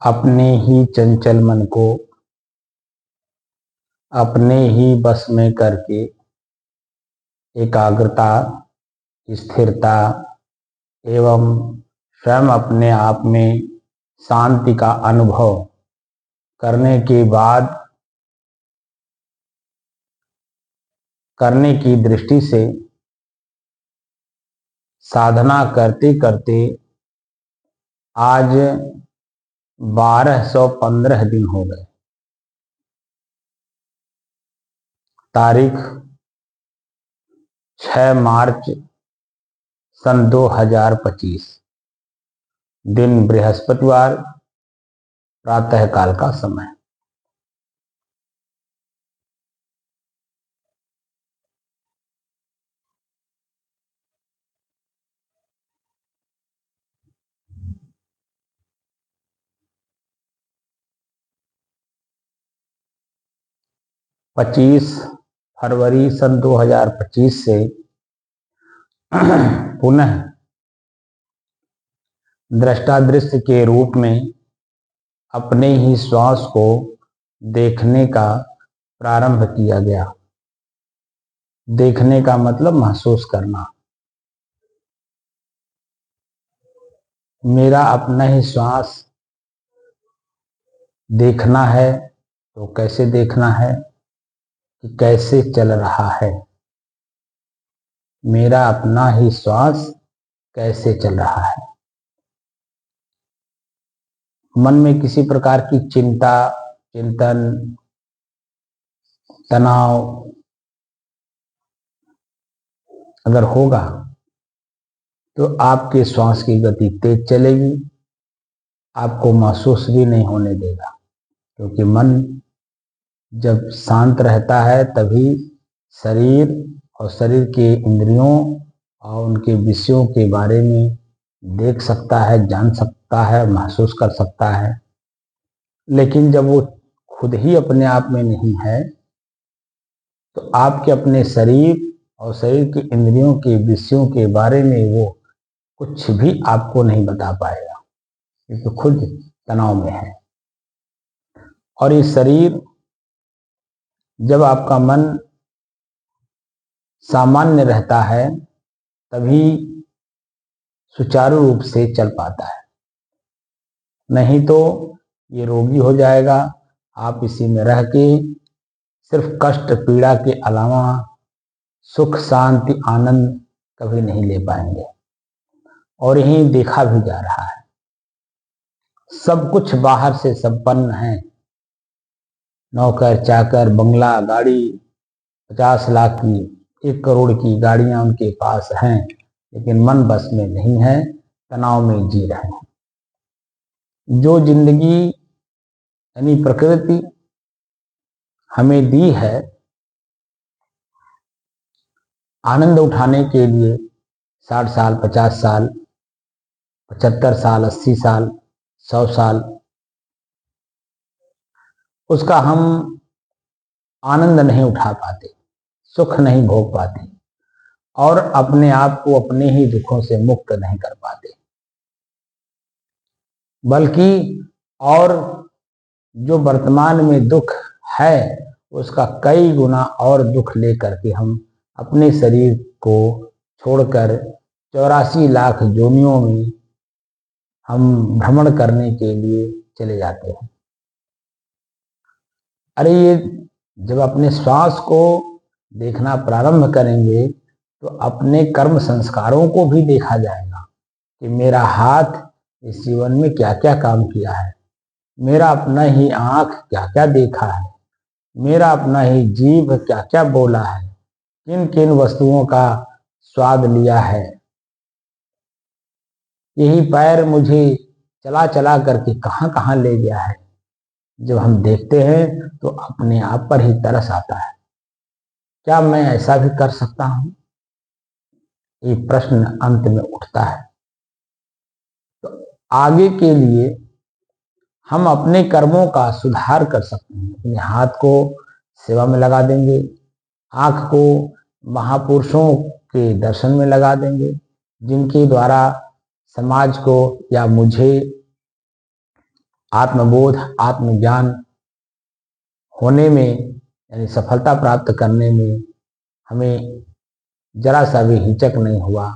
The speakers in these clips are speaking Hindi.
अपने ही चंचल मन को अपने ही बस में करके एकाग्रता, स्थिरता एवं स्वयं अपने आप में शांति का अनुभव करने के बाद करने की दृष्टि से साधना करते करते आज 1215 दिन हो गए। तारीख 6 मार्च सन 2025, दिन बृहस्पतिवार, प्रातःकाल का समय। पच्चीस फरवरी सन 2025 से पुनः दृष्टादृश्य के रूप में अपने ही श्वास को देखने का प्रारंभ किया गया। देखने का मतलब महसूस करना। मेरा अपना ही श्वास देखना है तो कैसे देखना है कि कैसे चल रहा है। मेरा अपना ही श्वास कैसे चल रहा है। मन में किसी प्रकार की चिंता, चिंतन, तनाव अगर होगा तो आपके श्वास की गति तेज चलेगी, आपको महसूस भी नहीं होने देगा। क्योंकि मन जब शांत रहता है तभी शरीर और शरीर के इंद्रियों और उनके विषयों के बारे में देख सकता है, जान सकता है, महसूस कर सकता है। लेकिन जब वो खुद ही अपने आप में नहीं है तो आपके अपने शरीर और शरीर के इंद्रियों के विषयों के बारे में वो कुछ भी आपको नहीं बता पाएगा, क्योंकि खुद तनाव में है। और ये शरीर, जब आपका मन सामान्य रहता है तभी सुचारू रूप से चल पाता है, नहीं तो ये रोगी हो जाएगा। आप इसी में रह के सिर्फ कष्ट पीड़ा के अलावा सुख शांति आनंद कभी नहीं ले पाएंगे। और यही देखा भी जा रहा है, सब कुछ बाहर से संपन्न है, नौकर चाकर, बंगला, गाड़ी, 50 लाख की, 1 करोड़ की गाड़ियां उनके पास हैं, लेकिन मन बस में नहीं है, तनाव में जी रहे हैं। जो जिंदगी यानी प्रकृति हमें दी है आनंद उठाने के लिए, 60 साल, 50 साल, 75 साल, 80 साल, 100 साल, उसका हम आनंद नहीं उठा पाते, सुख नहीं भोग पाते और अपने आप को अपने ही दुखों से मुक्त नहीं कर पाते। बल्कि और जो वर्तमान में दुख है उसका कई गुना और दुख लेकर के हम अपने शरीर को छोड़कर 84 लाख योनियों में हम भ्रमण करने के लिए चले जाते हैं। अरे ये जब अपने श्वास को देखना प्रारंभ करेंगे तो अपने कर्म संस्कारों को भी देखा जाएगा कि मेरा हाथ इस जीवन में क्या क्या काम किया है, मेरा अपना ही आंख क्या क्या देखा है, मेरा अपना ही जीभ क्या क्या बोला है, किन किन वस्तुओं का स्वाद लिया है। यही पैर मुझे चला चला करके कहाँ कहाँ ले गया है। जब हम देखते हैं तो अपने आप पर ही तरस आता है, क्या मैं ऐसा भी कर सकता हूं? ये प्रश्न अंत में उठता है। तो आगे के लिए हम अपने कर्मों का सुधार कर सकते हैं। अपने हाथ को सेवा में लगा देंगे, आंख को महापुरुषों के दर्शन में लगा देंगे, जिनके द्वारा समाज को या मुझे आत्मबोध, आत्मज्ञान होने में यानी सफलता प्राप्त करने में हमें जरा सा भी हिचक नहीं हुआ,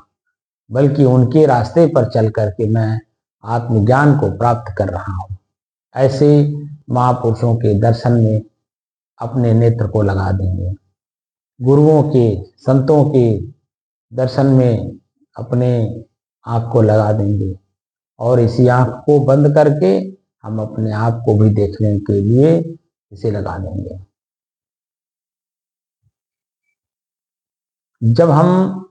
बल्कि उनके रास्ते पर चल करके मैं आत्मज्ञान को प्राप्त कर रहा हूँ। ऐसे महापुरुषों के दर्शन में अपने नेत्र को लगा देंगे, गुरुओं के, संतों के दर्शन में अपने आँख को लगा देंगे, और इसी आँख को बंद करके हम अपने आप को भी देखने के लिए इसे लगा देंगे। जब हम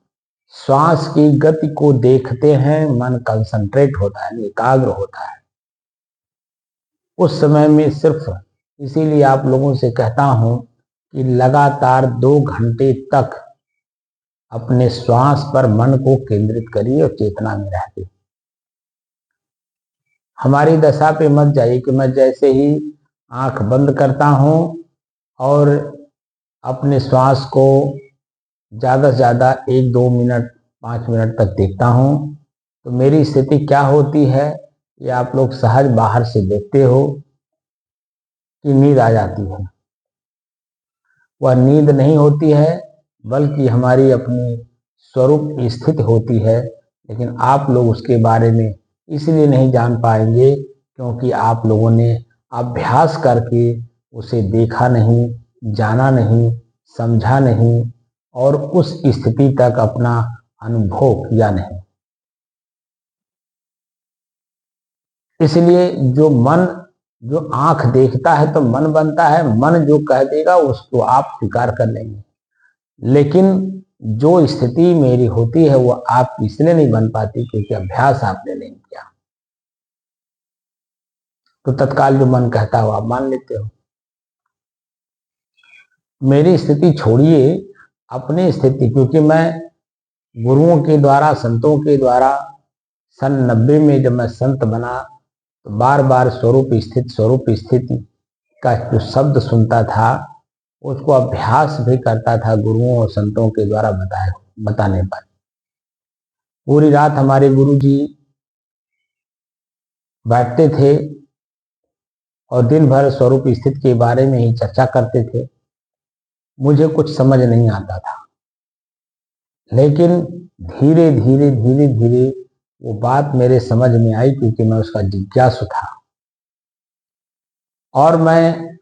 श्वास की गति को देखते हैं, मन कंसंट्रेट होता है, एकाग्र होता है। उस समय में सिर्फ इसीलिए आप लोगों से कहता हूं कि लगातार 2 घंटे तक अपने श्वास पर मन को केंद्रित करिए और चेतना में रहते। हमारी दशा पे मत जाइए कि मैं जैसे ही आंख बंद करता हूं और अपने श्वास को ज़्यादा से ज़्यादा 1-2 मिनट 5 मिनट तक देखता हूं, तो मेरी स्थिति क्या होती है ये आप लोग सहज बाहर से देखते हो कि नींद आ जाती है। वह नींद नहीं होती है, बल्कि हमारी अपनी स्वरूप स्थिति होती है, लेकिन आप लोग उसके बारे में इसलिए नहीं जान पाएंगे क्योंकि आप लोगों ने अभ्यास करके उसे देखा नहीं, जाना नहीं, समझा नहीं और उस स्थिति तक अपना अनुभव किया नहीं। इसलिए जो आंख देखता है तो मन बनता है, मन जो कह देगा उसको आप स्वीकार कर लेंगे, लेकिन जो स्थिति मेरी होती है वो आप इसलिए नहीं बन पाती क्योंकि अभ्यास आपने नहीं किया। तो तत्काल जो मन कहता है वो आप मान लेते हो। मेरी स्थिति छोड़िए, अपनी स्थिति, क्योंकि मैं गुरुओं के द्वारा, संतों के द्वारा सन 90 में जब मैं संत बना तो बार बार स्वरूप स्थिति का जो शब्द सुनता था उसको अभ्यास भी करता था गुरुओं और संतों के द्वारा बताने पर। पूरी रात हमारे गुरु जी बैठते थे और दिन भर स्वरूप स्थिति के बारे में ही चर्चा करते थे। मुझे कुछ समझ नहीं आता था, लेकिन धीरे धीरे वो बात मेरे समझ में आई क्योंकि मैं उसका जिज्ञासु था। और मैं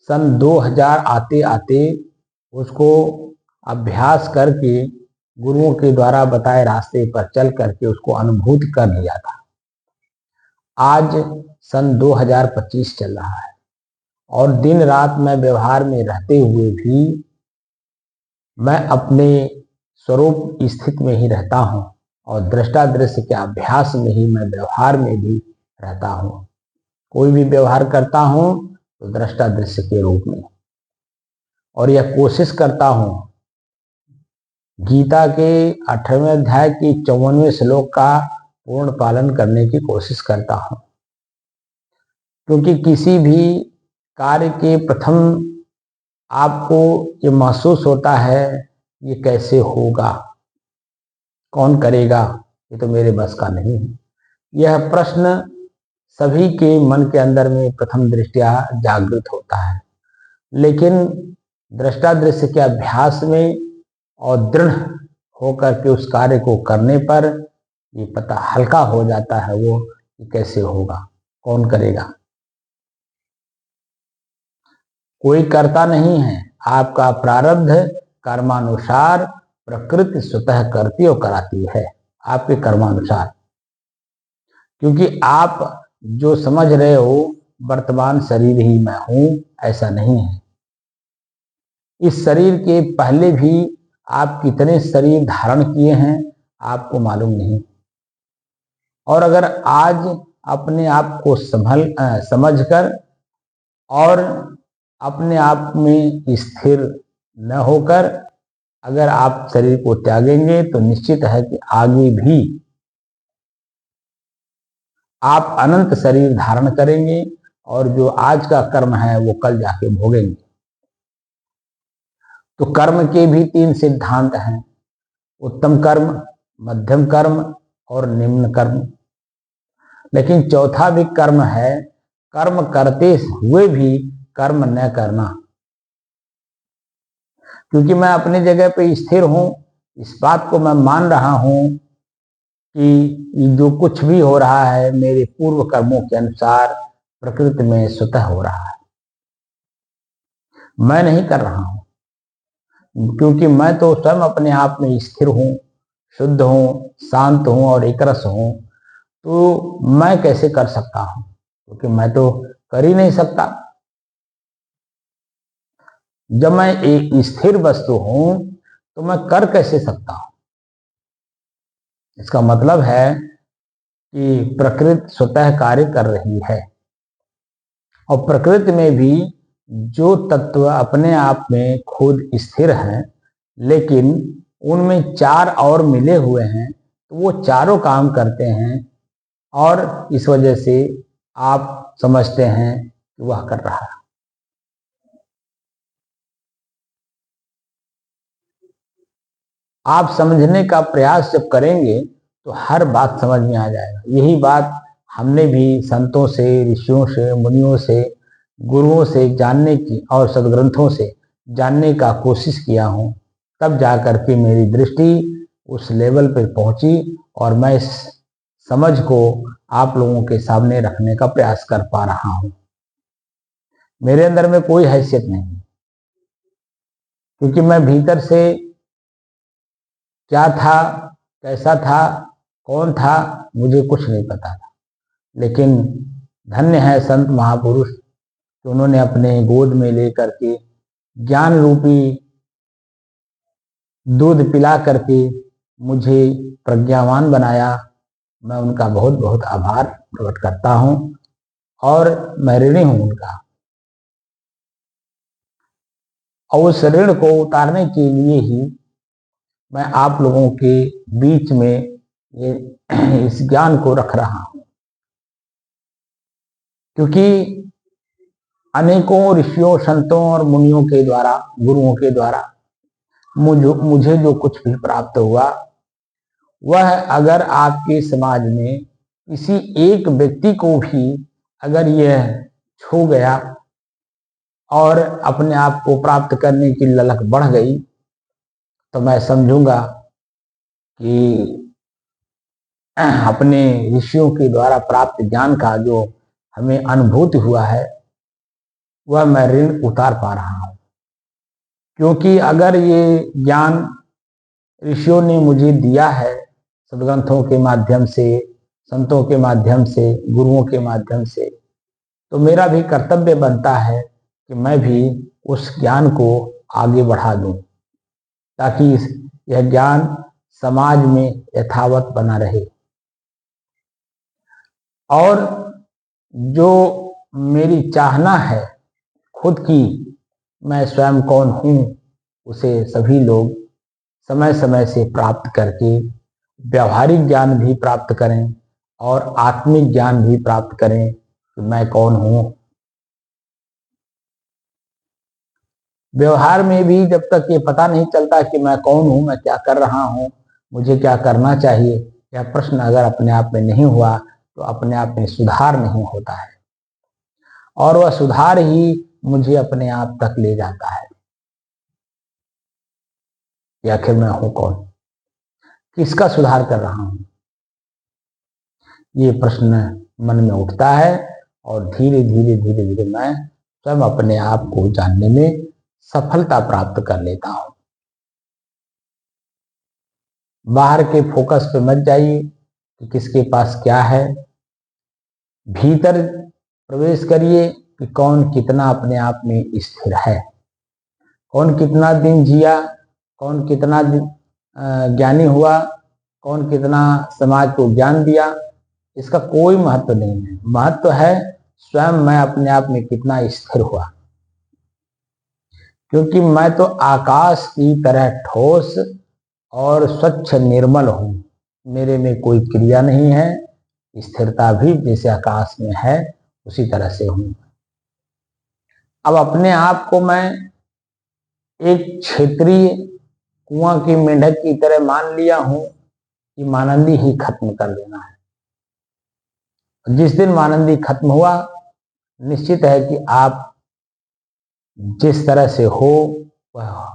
सन 2000 आते आते उसको अभ्यास करके गुरुओं के द्वारा बताए रास्ते पर चल करके उसको अनुभूत कर लिया था। आज सन 2025 चल रहा है और दिन रात मैं व्यवहार में रहते हुए भी मैं अपने स्वरूप स्थिति में ही रहता हूँ और दृष्टा दृश्य के अभ्यास में ही मैं व्यवहार में भी रहता हूँ। कोई भी व्यवहार करता हूँ तो दृष्टा दृश्य के रूप में, और यह कोशिश करता हूँ गीता के 18वें अध्याय की 54वें श्लोक का पूर्ण पालन करने की कोशिश करता हूँ, क्योंकि किसी भी कार्य के प्रथम आपको ये महसूस होता है ये कैसे होगा, कौन करेगा, ये तो मेरे बस का नहीं है। यह प्रश्न सभी के मन के अंदर में प्रथम दृष्टया जागृत होता है, लेकिन दृष्टा दृश्य के अभ्यास में और दृढ़ होकर के उस कार्य को करने पर ये पता हल्का हो जाता है वो कैसे होगा, कौन करेगा। कोई करता नहीं है, आपका प्रारब्ध कर्मानुसार प्रकृति स्वतः करती और कराती है, आपके कर्मानुसार। क्योंकि आप जो समझ रहे हो वर्तमान शरीर ही मैं हूं, ऐसा नहीं है। इस शरीर के पहले भी आप कितने शरीर धारण किए हैं आपको मालूम नहीं, और अगर आज अपने आप को समझकर और अपने आप में स्थिर न होकर अगर आप शरीर को त्यागेंगे तो निश्चित है कि आगे भी आप अनंत शरीर धारण करेंगे और जो आज का कर्म है वो कल जाके भोगेंगे। तो कर्म के भी 3 सिद्धांत हैं, उत्तम कर्म, मध्यम कर्म और निम्न कर्म। लेकिन चौथा भी कर्म है, कर्म करते हुए भी कर्म न करना। क्योंकि मैं अपनी जगह पे स्थिर हूं, इस बात को मैं मान रहा हूं कि जो कुछ भी हो रहा है मेरे पूर्व कर्मों के अनुसार प्रकृति में स्वतः हो रहा है, मैं नहीं कर रहा हूं। क्योंकि मैं तो स्वयं अपने आप में स्थिर हूं, शुद्ध हूं, शांत हूं और एकरस हूं, तो मैं कैसे कर सकता हूं? क्योंकि मैं तो कर ही नहीं सकता। जब मैं एक स्थिर वस्तु हूं तो मैं कर कैसे सकता हूं? इसका मतलब है कि प्रकृति स्वतः कार्य कर रही है और प्रकृति में भी जो तत्व अपने आप में खुद स्थिर हैं लेकिन उनमें 4 और मिले हुए हैं, तो वो चारों काम करते हैं और इस वजह से आप समझते हैं कि वह कर रहा है। आप समझने का प्रयास जब करेंगे तो हर बात समझ में आ जाएगा। यही बात हमने भी संतों से, ऋषियों से, मुनियों से, गुरुओं से जानने की और सदग्रंथों से जानने का कोशिश किया हूं, तब जाकर के मेरी दृष्टि उस लेवल पर पहुंची और मैं इस समझ को आप लोगों के सामने रखने का प्रयास कर पा रहा हूं। मेरे अंदर में कोई हैसियत नहीं, क्योंकि मैं भीतर से क्या था, कैसा था, कौन था, मुझे कुछ नहीं पता था। लेकिन धन्य है संत महापुरुष कि उन्होंने अपने गोद में लेकर के ज्ञान रूपी दूध पिला करके मुझे प्रज्ञावान बनाया। मैं उनका बहुत बहुत आभार प्रकट करता हूं और मैं ऋणी हूं उनका। और उस ऋण को उतारने के लिए ही मैं आप लोगों के बीच में ये इस ज्ञान को रख रहा हूं। क्योंकि अनेकों ऋषियों, संतों और मुनियों के द्वारा, गुरुओं के द्वारा मुझे जो कुछ भी प्राप्त हुआ, वह अगर आपके समाज में किसी एक व्यक्ति को भी अगर यह छू गया और अपने आप को प्राप्त करने की ललक बढ़ गई, तो मैं समझूंगा कि अपने ऋषियों के द्वारा प्राप्त ज्ञान का जो हमें अनुभूति हुआ है, वह मैं ऋण उतार पा रहा हूं। क्योंकि अगर ये ज्ञान ऋषियों ने मुझे दिया है सदग्रंथों के माध्यम से, संतों के माध्यम से, गुरुओं के माध्यम से, तो मेरा भी कर्तव्य बनता है कि मैं भी उस ज्ञान को आगे बढ़ा दूं, ताकि यह ज्ञान समाज में यथावत बना रहे। और जो मेरी चाहना है खुद की, मैं स्वयं कौन हूं, उसे सभी लोग समय समय से प्राप्त करके व्यवहारिक ज्ञान भी प्राप्त करें और आत्मिक ज्ञान भी प्राप्त करें कि मैं कौन हूं। व्यवहार में भी जब तक ये पता नहीं चलता कि मैं कौन हूं, मैं क्या कर रहा हूं, मुझे क्या करना चाहिए, यह प्रश्न अगर अपने आप में नहीं हुआ तो अपने आप में सुधार नहीं होता है और वह सुधार ही मुझे अपने आप तक ले जाता है कि आखिर मैं हूं कौन, किसका सुधार कर रहा हूं। ये प्रश्न मन में उठता है और धीरे धीरे धीरे धीरे मैं स्वयं अपने आप को जानने में सफलता प्राप्त कर लेता हूं। बाहर के फोकस पे मत जाइए कि किसके पास क्या है, भीतर प्रवेश करिए कि कौन कितना अपने आप में स्थिर है, कौन कितना दिन जिया, कौन कितना दिन ज्ञानी हुआ, कौन कितना समाज को ज्ञान दिया, इसका कोई महत्व नहीं है। महत्व है स्वयं मैं अपने आप में कितना स्थिर हुआ, क्योंकि मैं तो आकाश की तरह ठोस और स्वच्छ निर्मल हूं। मेरे में कोई क्रिया नहीं है, स्थिरता भी जैसे आकाश में है उसी तरह से हूं। अब अपने आप को मैं एक क्षेत्रीय कुआं की मेंढक की तरह मान लिया हूं कि मानंदी ही खत्म कर देना है। जिस दिन मानंदी खत्म हुआ, निश्चित है कि आप जिस तरह से हो वह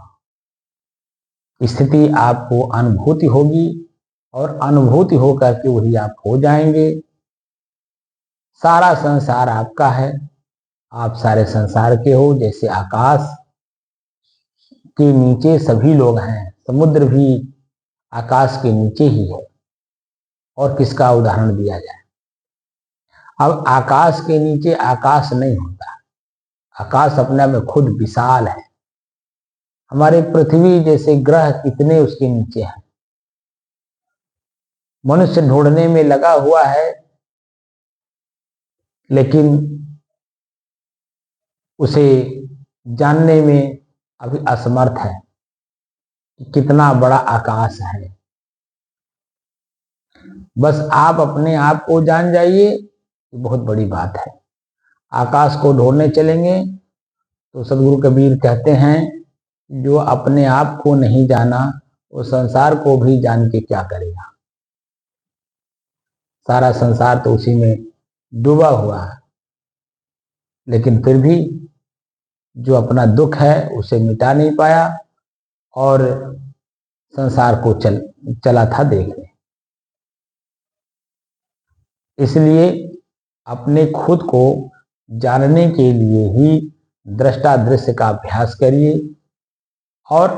स्थिति आपको अनुभूति होगी, और अनुभूति होकर के वही आप हो जाएंगे। सारा संसार आपका है, आप सारे संसार के हो। जैसे आकाश के नीचे सभी लोग हैं, समुद्र भी आकाश के नीचे ही है। और किसका उदाहरण दिया जाए? अब आकाश के नीचे आकाश नहीं होता, आकाश अपने में खुद विशाल है। हमारे पृथ्वी जैसे ग्रह कितने उसके नीचे हैं। मनुष्य ढूंढने में लगा हुआ है, लेकिन उसे जानने में अभी असमर्थ है कि कितना बड़ा आकाश है। बस आप अपने आप को जान जाइए, ये बहुत बड़ी बात है। आकाश को ढूंढने चलेंगे तो सदगुरु कबीर कहते हैं, जो अपने आप को नहीं जाना वो संसार को भी जान के क्या करेगा। सारा संसार तो उसी में डूबा हुआ है, लेकिन फिर भी जो अपना दुख है उसे मिटा नहीं पाया और संसार को चला था देखने। इसलिए अपने खुद को जानने के लिए ही दृष्टा दृश्य का अभ्यास करिए, और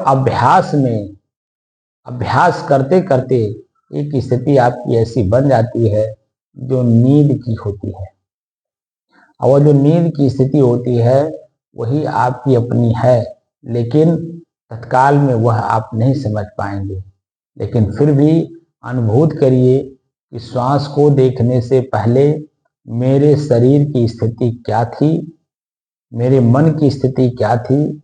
अभ्यास करते करते एक स्थिति आपकी ऐसी बन जाती है जो नींद की होती है। और जो नींद की स्थिति होती है वही आपकी अपनी है, लेकिन तत्काल में वह आप नहीं समझ पाएंगे। लेकिन फिर भी अनुभूत करिए कि श्वास को देखने से पहले मेरे शरीर की स्थिति क्या थी, मेरे मन की स्थिति क्या थी,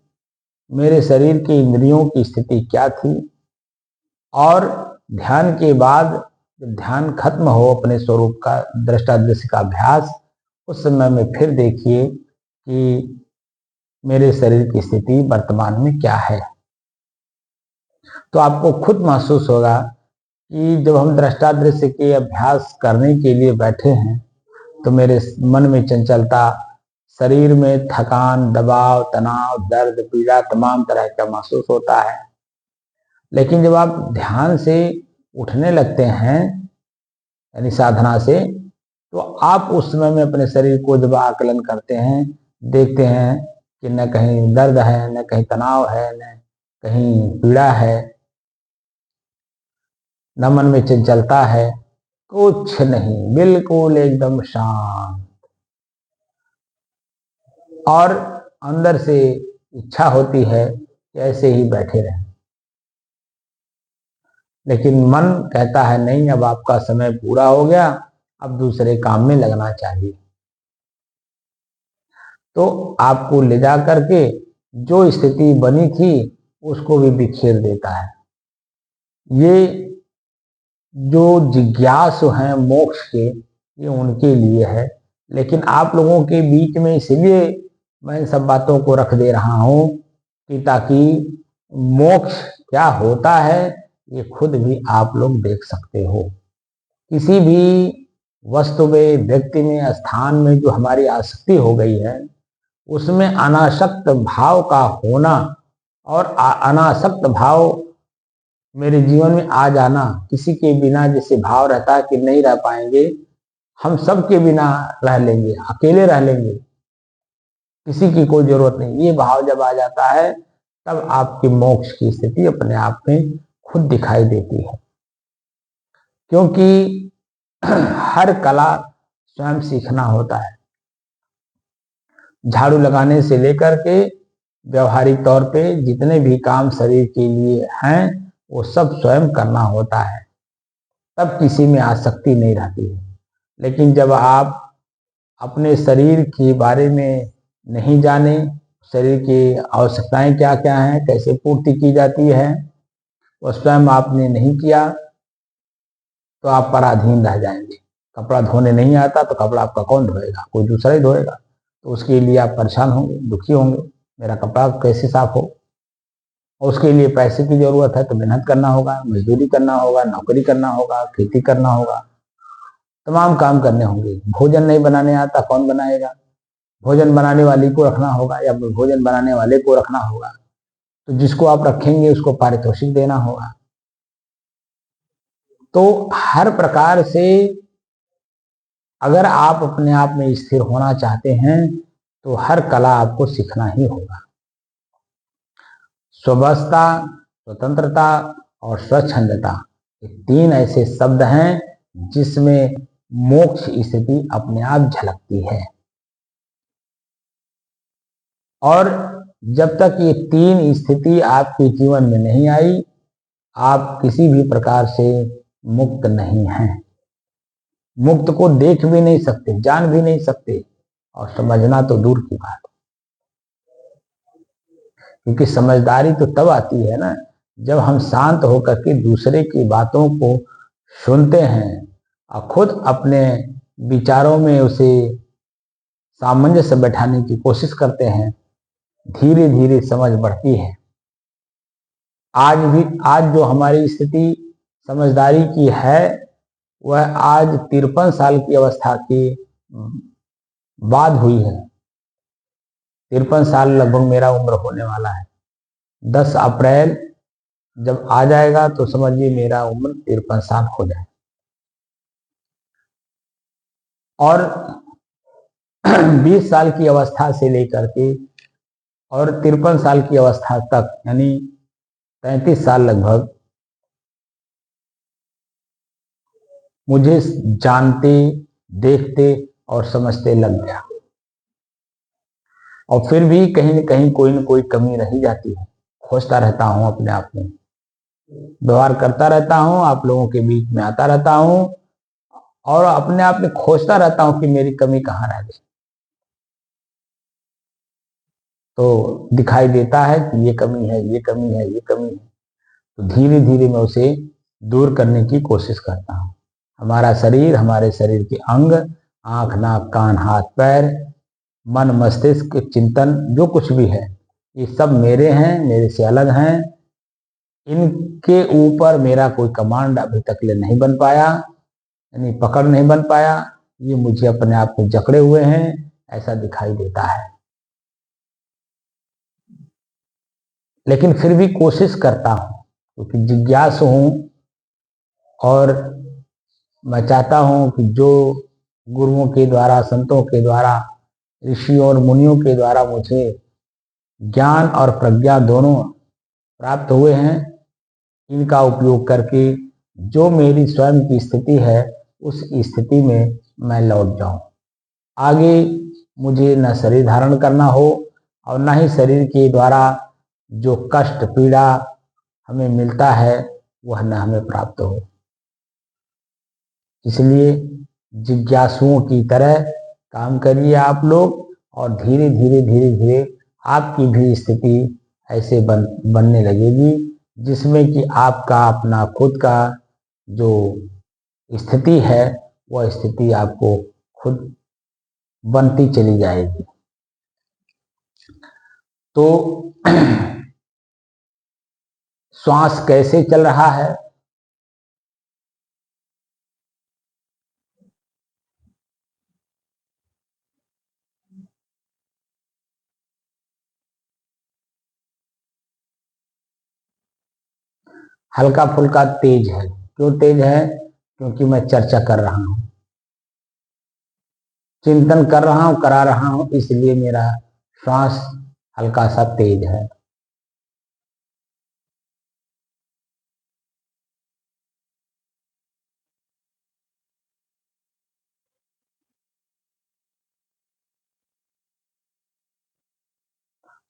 मेरे शरीर के इंद्रियों की स्थिति क्या थी। और ध्यान के बाद जब ध्यान खत्म हो अपने स्वरूप का दृष्टा दृश्य का अभ्यास, उस समय में फिर देखिए कि मेरे शरीर की स्थिति वर्तमान में क्या है। तो आपको खुद महसूस होगा कि जब हम दृष्टा दृश्य के अभ्यास करने के लिए बैठे हैं तो मेरे मन में चंचलता, शरीर में थकान, दबाव, तनाव, दर्द, पीड़ा तमाम तरह का महसूस होता है। लेकिन जब आप ध्यान से उठने लगते हैं यानी साधना से, तो आप उस समय में अपने शरीर को जब आकलन करते हैं, देखते हैं कि न कहीं दर्द है, न कहीं तनाव है, न कहीं पीड़ा है, न मन में चंचलता है, कुछ नहीं, बिल्कुल एकदम शांत। और अंदर से इच्छा होती है कि ऐसे ही बैठे रहें, लेकिन मन कहता है नहीं, अब आपका समय पूरा हो गया, अब दूसरे काम में लगना चाहिए। तो आपको ले जा करके जो स्थिति बनी थी उसको भी बिखेर देता है। ये जो जिज्ञासु हैं मोक्ष के, ये उनके लिए है। लेकिन आप लोगों के बीच में इसलिए मैं इन सब बातों को रख दे रहा हूं कि ताकि मोक्ष क्या होता है ये खुद भी आप लोग देख सकते हो। किसी भी वस्तु में, व्यक्ति में, स्थान में जो हमारी आसक्ति हो गई है, उसमें अनासक्त भाव का होना और अनासक्त भाव मेरे जीवन में आ जाना, किसी के बिना जैसे भाव रहता है कि नहीं रह पाएंगे, हम सब के बिना रह लेंगे, अकेले रह लेंगे, किसी की कोई जरूरत नहीं, ये भाव जब आ जाता है तब आपकी मोक्ष की स्थिति अपने आप में खुद दिखाई देती है। क्योंकि हर कला स्वयं सीखना होता है। झाड़ू लगाने से लेकर के व्यवहारिक तौर पे जितने भी काम शरीर के लिए हैं वो सब स्वयं करना होता है, तब किसी में आसक्ति नहीं रहती है। लेकिन जब आप अपने शरीर के बारे में नहीं जाने, शरीर की आवश्यकताएं क्या क्या हैं, कैसे पूर्ति की जाती है, वो स्वयं आपने नहीं किया तो आप पराधीन रह जाएंगे। कपड़ा धोने नहीं आता तो कपड़ा आपका कौन धोएगा, कोई दूसरा ही धोएगा। तो उसके लिए आप परेशान होंगे, दुखी होंगे, मेरा कपड़ा कैसे साफ हो। और उसके लिए पैसे की जरूरत है तो मेहनत करना होगा, मजदूरी करना होगा, नौकरी करना होगा, खेती करना होगा, तमाम काम करने होंगे। भोजन नहीं बनाने आता, कौन बनाएगा। भोजन बनाने वाली को रखना होगा या भोजन बनाने वाले को रखना होगा। तो जिसको आप रखेंगे उसको पारितोषिक देना होगा। तो हर प्रकार से अगर आप अपने आप में स्थिर होना चाहते हैं तो हर कला आपको सीखना ही होगा। स्ववस्थता, स्वतंत्रता और स्वच्छंदता, ये तीन ऐसे शब्द हैं जिसमें मोक्ष स्थिति अपने आप झलकती है। और जब तक ये तीन स्थिति आपके जीवन में नहीं आई, आप किसी भी प्रकार से मुक्त नहीं हैं। मुक्त को देख भी नहीं सकते, जान भी नहीं सकते, और समझना तो दूर की बात। क्योंकि समझदारी तो तब आती है ना जब हम शांत होकर के दूसरे की बातों को सुनते हैं और खुद अपने विचारों में उसे सामंजस्य बैठाने की कोशिश करते हैं। धीरे धीरे समझ बढ़ती है। आज जो हमारी स्थिति समझदारी की है वह आज 53 साल की अवस्था के बाद हुई है। 53 साल लगभग मेरा उम्र होने वाला है। 10 अप्रैल जब आ जाएगा तो समझिए मेरा उम्र 53 साल हो जाए। और 20 साल की अवस्था से लेकर के और 53 साल की अवस्था तक, यानी 35 साल लगभग, मुझे जानते, देखते और समझते लग गया। और फिर भी कहीं न कहीं कोई न कोई कमी रह जाती है। खोजता रहता हूं अपने आप में, व्यवहार करता रहता हूं, आप लोगों के बीच में आता रहता हूं और अपने आप में खोजता रहता हूं कि मेरी कमी कहाँ रह गई। तो दिखाई देता है कि ये कमी है, ये कमी है, ये कमी है। तो धीरे धीरे मैं उसे दूर करने की कोशिश करता हूँ। हमारा शरीर, हमारे शरीर के अंग, आंख, नाक, कान, हाथ, पैर, मन, मस्तिष्क, चिंतन, जो कुछ भी है, ये सब मेरे हैं, मेरे से अलग हैं। इनके ऊपर मेरा कोई कमांड अभी तक ले नहीं बन पाया, यानी पकड़ नहीं बन पाया। ये मुझे अपने आप को जकड़े हुए हैं, ऐसा दिखाई देता है। लेकिन फिर भी कोशिश करता हूं क्योंकि जिज्ञासु हूं और मैं चाहता हूं कि जो गुरुओं के द्वारा, संतों के द्वारा, ऋषियों और मुनियों के द्वारा मुझे ज्ञान और प्रज्ञा दोनों प्राप्त हुए हैं, इनका उपयोग करके जो मेरी स्वयं की स्थिति है उस स्थिति में मैं लौट जाऊं। आगे मुझे न शरीर धारण करना हो और न ही शरीर के द्वारा जो कष्ट, पीड़ा हमें मिलता है वह न हमें प्राप्त हो। इसलिए जिज्ञासुओं की तरह काम करिए आप लोग और धीरे धीरे धीरे धीरे आपकी भी स्थिति ऐसे बनने लगेगी जिसमें कि आपका अपना खुद का जो स्थिति है वह स्थिति आपको खुद बनती चली जाएगी। तो श्वास कैसे चल रहा है, हल्का फुल्का तेज है। क्यों तेज है? क्योंकि मैं चर्चा कर रहा हूं, चिंतन कर रहा हूं, करा रहा हूं, इसलिए मेरा श्वास हल्का सा तेज है।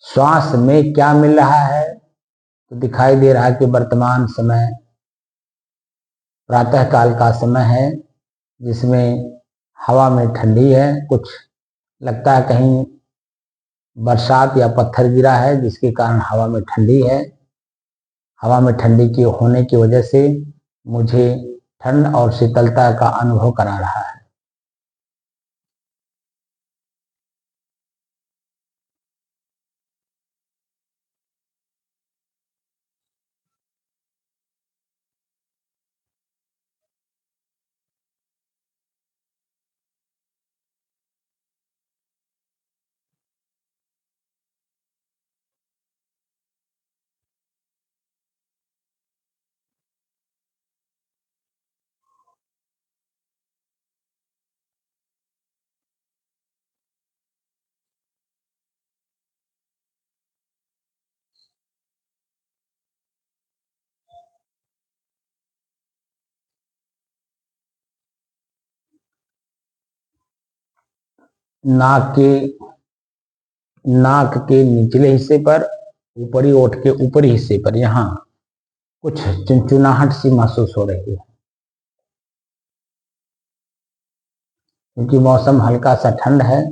श्वास में क्या मिल रहा है? तो दिखाई दे रहा है कि वर्तमान समय प्रातः काल का समय है जिसमें हवा में ठंडी है, कुछ लगता है कहीं बरसात या पत्थर गिरा है जिसके कारण हवा में ठंडी है। हवा में ठंडी के होने की वजह से मुझे ठंड और शीतलता का अनुभव करा रहा है। नाक के नाक के निचले हिस्से पर, ऊपरी ओठ के ऊपरी हिस्से पर यहाँ कुछ चुनचुनाहट सी महसूस हो रही है, क्योंकि मौसम हल्का सा ठंड है।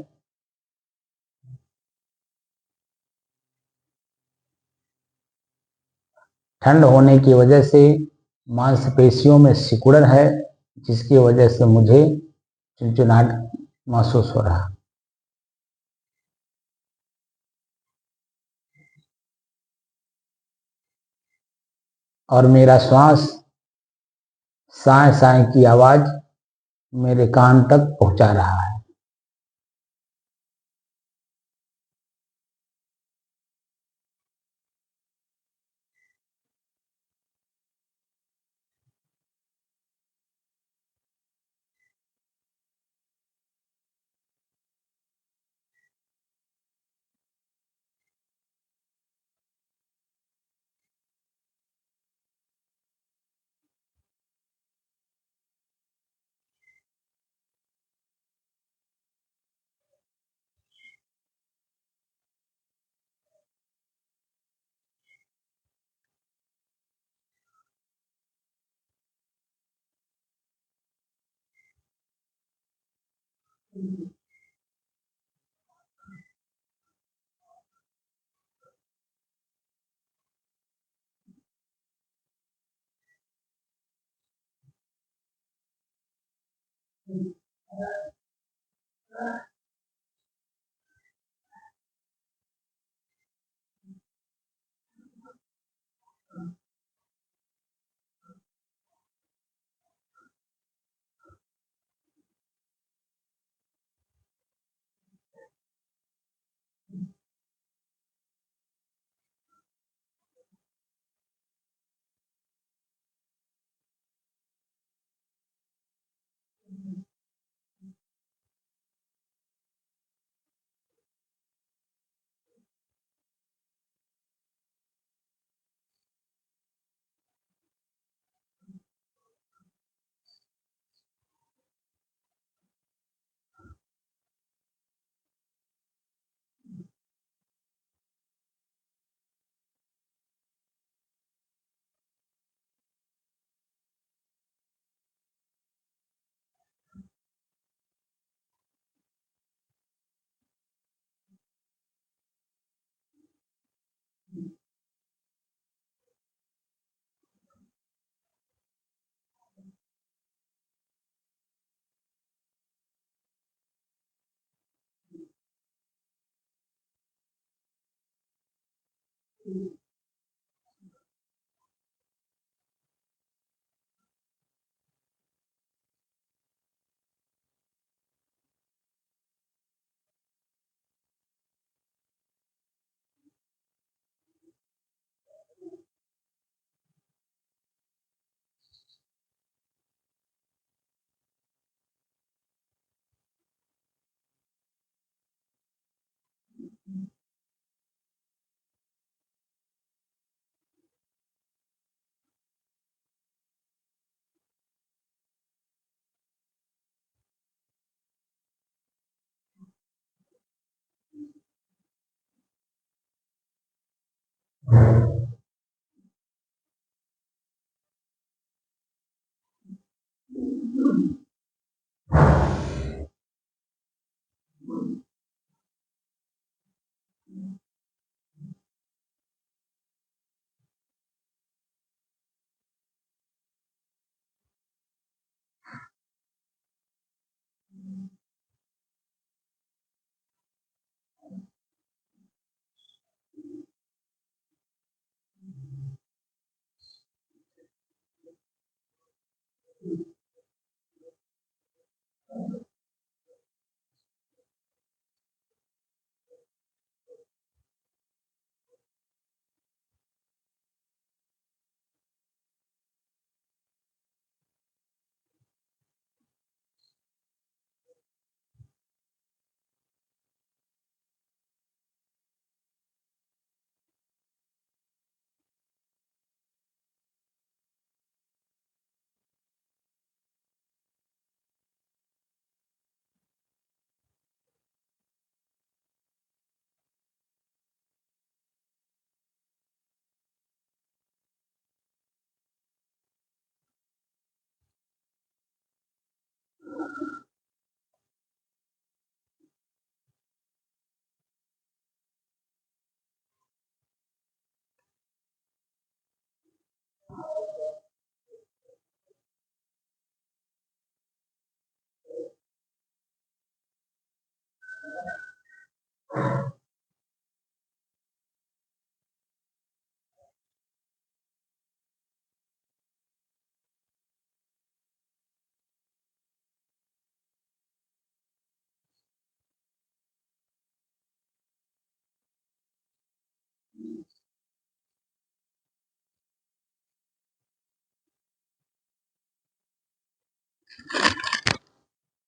ठंड होने की वजह से मांसपेशियों में सिकुड़न है, जिसकी वजह से मुझे चुनचुनाहट महसूस हो रहा है। और मेरा श्वास साए साए की आवाज मेरे कान तक पहुंचा रहा है।